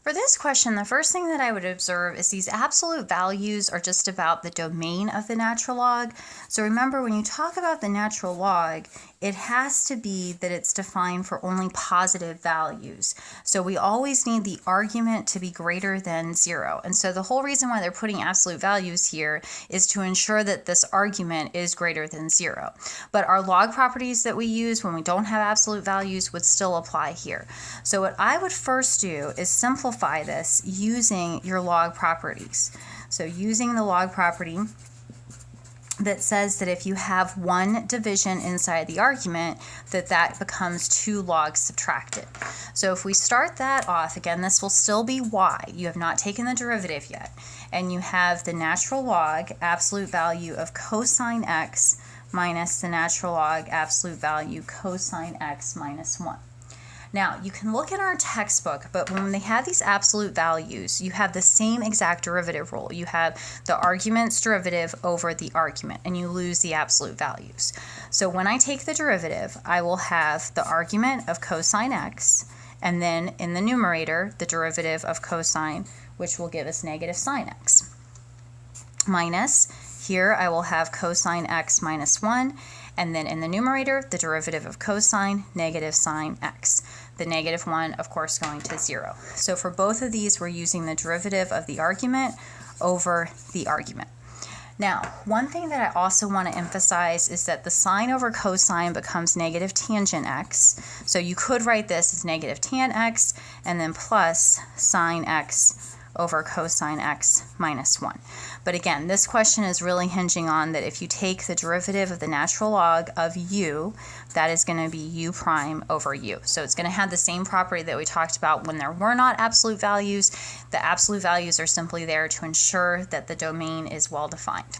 For this question, the first thing that I would observe is these absolute values are just about the domain of the natural log. So remember, when you talk about the natural log, it has to be that it's defined for only positive values. So we always need the argument to be greater than 0. And so the whole reason why they're putting absolute values here is to ensure that this argument is greater than 0. But our log properties that we use when we don't have absolute values would still apply here. So what I would first do is simplify this using your log properties. So using the log property that says that if you have one division inside the argument, that becomes 2 logs subtracted. So if we start that off, again, this will still be y. You have not taken the derivative yet. And you have the natural log absolute value of cosine x minus the natural log absolute value cosine x minus 1. Now, you can look in our textbook, but when they have these absolute values, you have the same exact derivative rule. You have the argument's derivative over the argument, and you lose the absolute values. So when I take the derivative, I will have the argument of cosine x, and then in the numerator, the derivative of cosine, which will give us negative sine x. Minus, here I will have cosine x minus 1, and then in the numerator, the derivative of cosine, negative sine x. The negative 1, of course, going to 0. So for both of these, we're using the derivative of the argument over the argument. Now, one thing that I also want to emphasize is that the sine over cosine becomes negative tangent x. So you could write this as negative tan x and then plus sine x over cosine x minus 1. But again, this question is really hinging on that if you take the derivative of the natural log of u, that is going to be u prime over u. So it's going to have the same property that we talked about when there were not absolute values. The absolute values are simply there to ensure that the domain is well defined.